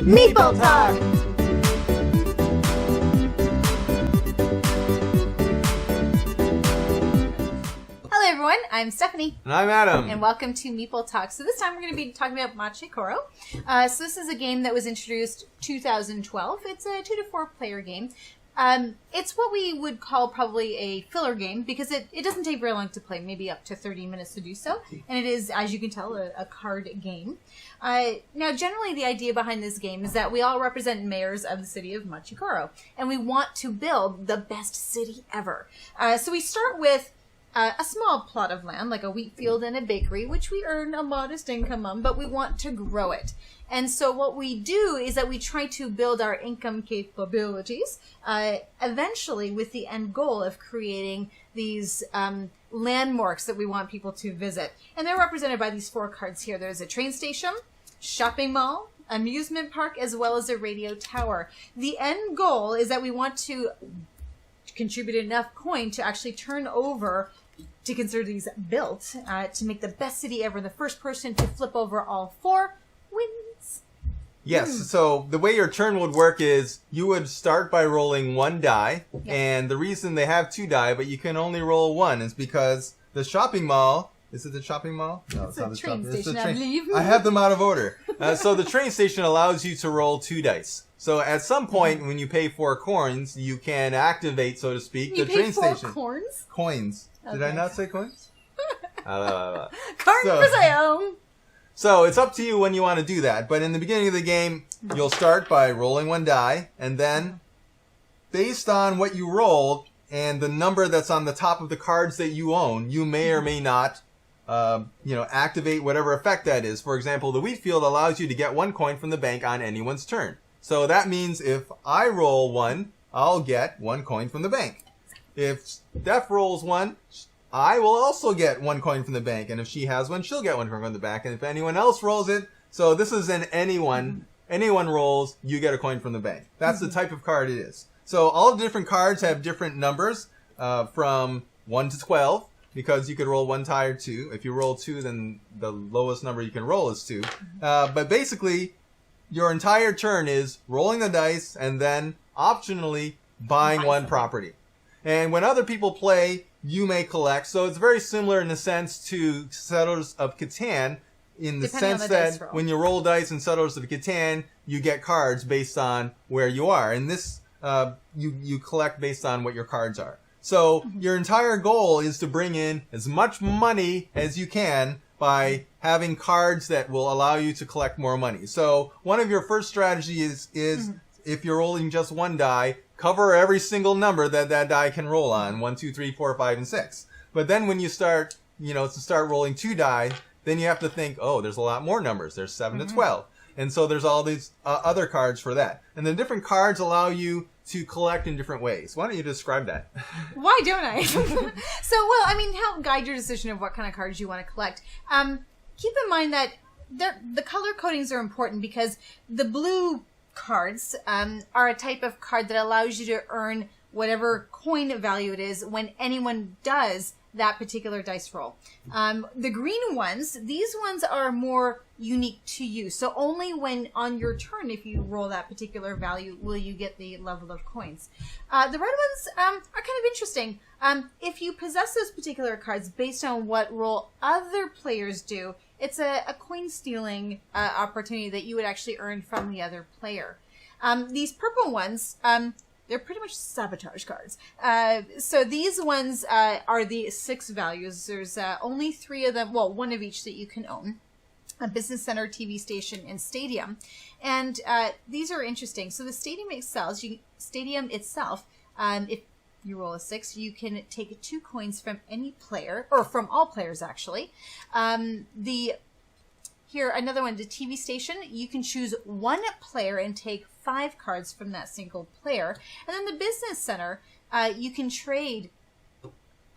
Meeple Talk! Hello everyone, I'm Stephanie. And I'm Adam. And welcome to Meeple Talk. So this time we're going to be talking about Machi Koro. So this is a game that was introduced 2012. It's a 2 to 4 player game. It's what we would call probably a filler game because it doesn't take very long to play, maybe up to 30 minutes to do so. And it is, as you can tell, a card game. Now, generally, the idea behind this game is that we all represent mayors of the city of Machi Koro, and we want to build the best city ever. So we start with a small plot of land, like a wheat field and a bakery, which we earn a modest income on, but we want to grow it. And so what we do is that we try to build our income capabilities, eventually with the end goal of creating these landmarks that we want people to visit. And they're represented by these 4 cards here. There's a train station, shopping mall, amusement park, as well as a radio tower. The end goal is that we want to contribute enough coin to actually turn over to consider these built, to make the best city ever. The first person to flip over all 4 wins. Yes, so the way your turn would work is you would start by rolling 1 die, and the reason they have 2 die, but you can only roll 1 is because the shopping mall, is it the shopping mall? No, it's not the shopping mall. It's a train station, I believe. I have them out of order. So the train station allows you to roll 2 dice. So at some point, when you pay 4 coins, you can activate, so to speak, the train station. You pay 4 coins? Coins. Okay. Did I not say coins? Card for sale! So it's up to you when you want to do that. But in the beginning of the game, you'll start by rolling 1 die, and then based on what you rolled and the number that's on the top of the cards that you own, you may or may not activate whatever effect that is. For example, the wheat field allows you to get 1 coin from the bank on anyone's turn. So that means if I roll 1, I'll get 1 coin from the bank. If Steph rolls 1, I will also get 1 coin from the bank, and if she has 1, she'll get 1 from the bank, and if anyone else rolls it, so this is an anyone rolls, you get a coin from the bank. That's the type of card it is. So all the different cards have different numbers, from 1 to 12, because you could roll 1 die or 2. If you roll 2, then the lowest number you can roll is 2. But basically, your entire turn is rolling the dice, and then optionally buying 1 property. And when other people play, you may collect. So it's very similar in the sense to Settlers of Catan, in the sense that when you roll dice in Settlers of Catan, you get cards based on where you are. And this, you collect based on what your cards are. So your entire goal is to bring in as much money as you can by having cards that will allow you to collect more money. So one of your first strategies is if you're rolling just 1 die, cover every single number that die can roll on. 1, 2, 3, 4, 5, and 6. But then when you start, to start rolling 2 die, then you have to think, oh, there's a lot more numbers. There's 7 to 12. And so there's all these other cards for that. And the different cards allow you to collect in different ways. Why don't you describe that? Why don't I? Help guide your decision of what kind of cards you want to collect. Keep in mind that the color codings are important because the blue cards are a type of card that allows you to earn whatever coin value it is when anyone does that particular dice roll. The green ones, these ones are more unique to you. So only when on your turn, if you roll that particular value, will you get the level of coins. The red ones are kind of interesting. If you possess those particular cards based on what roll other players do, it's a coin stealing opportunity that you would actually earn from the other player. These purple ones, they're pretty much sabotage cards. So these ones are the 6 values. There's only 3 of them, well, 1 of each that you can own. A business center, TV station, and stadium. And these are interesting. So the stadium itself, if you roll a 6, you can take 2 coins from any player, or from all players actually. Here, another one, the TV station, you can choose 1 player and take 5 cards from that single player. And then the business center, you can trade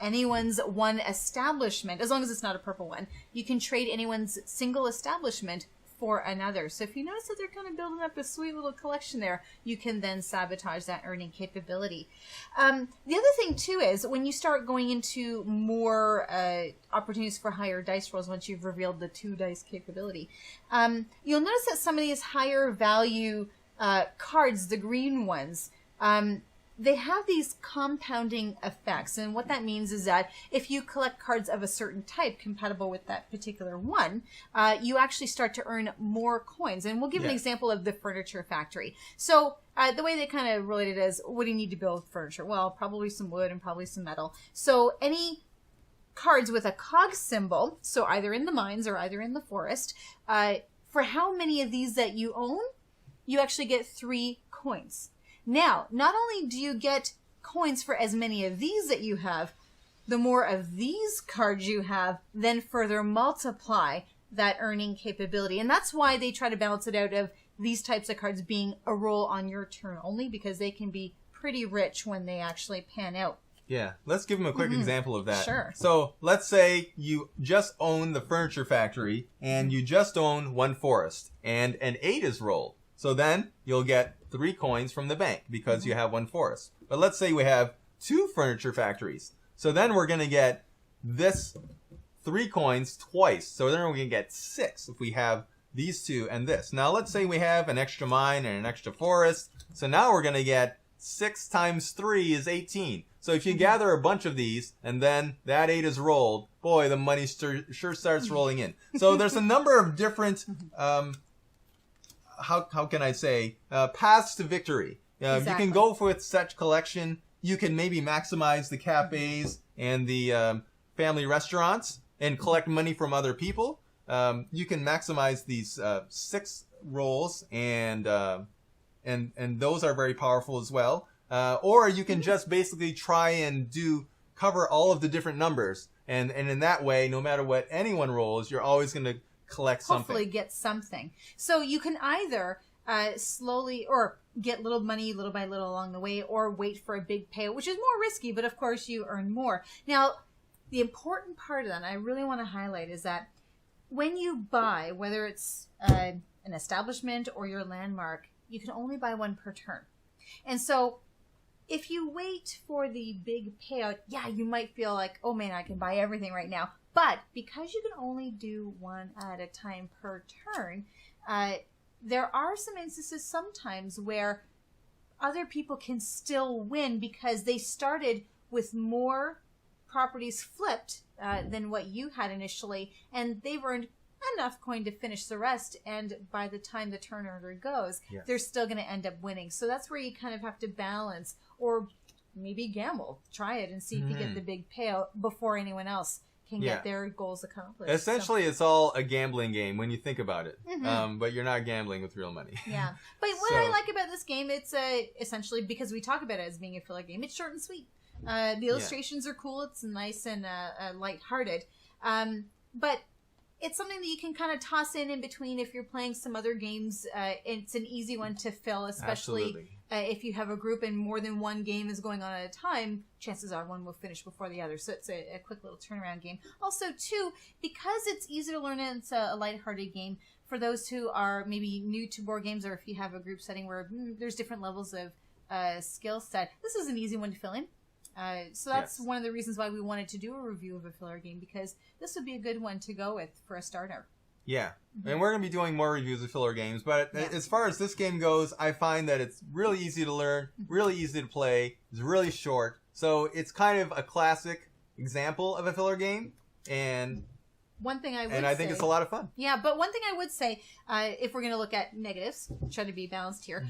anyone's one establishment, as long as it's not a purple one. You can trade anyone's single establishment for another. So if you notice that they're kind of building up a sweet little collection there, you can then sabotage that earning capability. The other thing too is when you start going into more opportunities for higher dice rolls, once you've revealed the 2 dice capability, you'll notice that some of these higher value cards, the green ones, they have these compounding effects. And what that means is that if you collect cards of a certain type compatible with that particular one, you actually start to earn more coins. And we'll give an example of the furniture factory. So the way they kind of relate it is, what do you need to build furniture? Well, probably some wood and probably some metal. So any cards with a cog symbol, so either in the mines or either in the forest, for how many of these that you own, you actually get 3 coins. Now, not only do you get coins for as many of these that you have, the more of these cards you have, then further multiply that earning capability. And that's why they try to balance it out of these types of cards being a roll on your turn only, because they can be pretty rich when they actually pan out. Yeah, let's give them a quick example of that. Sure. So let's say you just own the furniture factory and you just own 1 forest and an 8 is rolled. So then you'll get 3 coins from the bank because you have 1 forest. But let's say we have 2 furniture factories. So then we're going to get this 3 coins twice. So then we're going to get 6 if we have these 2 and this. Now let's say we have an extra mine and an extra forest. So now we're going to get 6 times 3 is 18. So if you gather a bunch of these and then that 8 is rolled, boy, the money sure starts rolling in. So there's a number of different how can I say, paths to victory. Exactly. You can go with such collection. You can maybe maximize the cafes and the family restaurants and collect money from other people. You can maximize these 6 rolls, and those are very powerful as well. Or you can just basically try and cover all of the different numbers, and in that way, no matter what anyone rolls, you're always going to collect something. Hopefully get something. So you can either slowly or get little money little by little along the way, or wait for a big payout, which is more risky, but of course you earn more. Now, the important part of that, and I really want to highlight, is that when you buy, whether it's an establishment or your landmark, you can only buy 1 per turn. And so if you wait for the big payout, yeah, you might feel like, oh man, I can buy everything right now. But because you can only do 1 at a time per turn, there are some instances sometimes where other people can still win because they started with more properties flipped than what you had initially, and they've earned enough coin to finish the rest, and by the time the turn order goes, they're still going to end up winning. So that's where you kind of have to balance, or maybe gamble. Try it and see if you get the big payout before anyone else can get their goals accomplished. Essentially, it's all a gambling game when you think about it. But you're not gambling with real money. Yeah. But what I like about this game, it's essentially, because we talk about it as being a filler game, it's short and sweet. The illustrations are cool. It's nice and lighthearted. But it's something that you can kind of toss in between if you're playing some other games. It's an easy one to fill, especially if you have a group and more than one game is going on at a time. Chances are one will finish before the other. So it's a quick little turnaround game. Also, too, because it's easy to learn and it's a lighthearted game, for those who are maybe new to board games, or if you have a group setting where there's different levels of skill set, this is an easy one to fill in. So that's one of the reasons why we wanted to do a review of a filler game, because this would be a good one to go with for a starter. Yeah. And we're going to be doing more reviews of filler games, but as far as this game goes, I find that it's really easy to learn, really easy to play, it's really short, so it's kind of a classic example of a filler game, and one thing I would I think it's a lot of fun. Yeah, but one thing I would say, if we're going to look at negatives, try to be balanced here,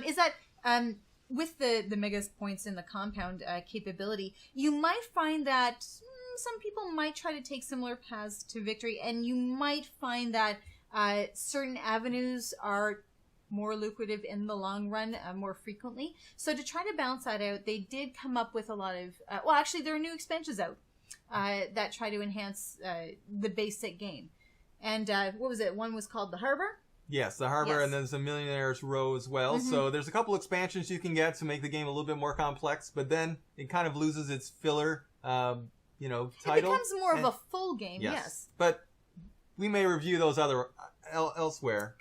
is that with the mega points in the compound capability, you might find that some people might try to take similar paths to victory, and you might find that certain avenues are more lucrative in the long run more frequently. So to try to balance that out, they did come up with a lot of... well, actually, there are new expansions out that try to enhance the basic game. And what was it? One was called The Harbor. Yes, The Harbor, and then there's a Millionaire's Row as well. So there's a couple expansions you can get to make the game a little bit more complex, but then it kind of loses its filler title. It becomes more of a full game, yes. But we may review those other elsewhere.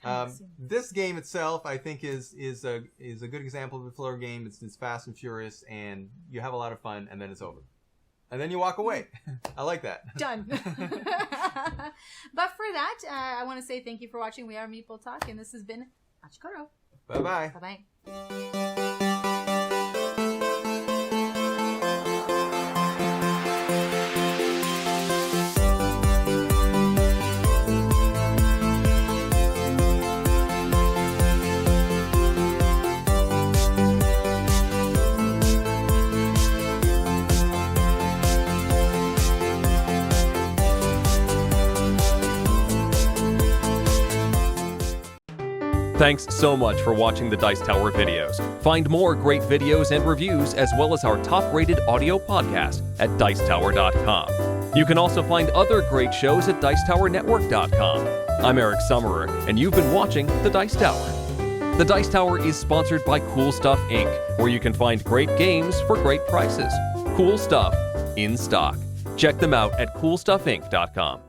This game itself, I think, is a good example of a filler game. It's fast and furious, and you have a lot of fun, and then it's over. And then you walk away. I like that. Done. But for that, I want to say thank you for watching. We are Meeple Talk, and this has been Machi Koro. Bye-bye. Bye-bye. Thanks so much for watching the Dice Tower videos. Find more great videos and reviews, as well as our top-rated audio podcast at Dicetower.com. You can also find other great shows at Dicetowernetwork.com. I'm Eric Summerer, and you've been watching The Dice Tower. The Dice Tower is sponsored by Cool Stuff Inc., where you can find great games for great prices. Cool stuff in stock. Check them out at CoolStuffInc.com.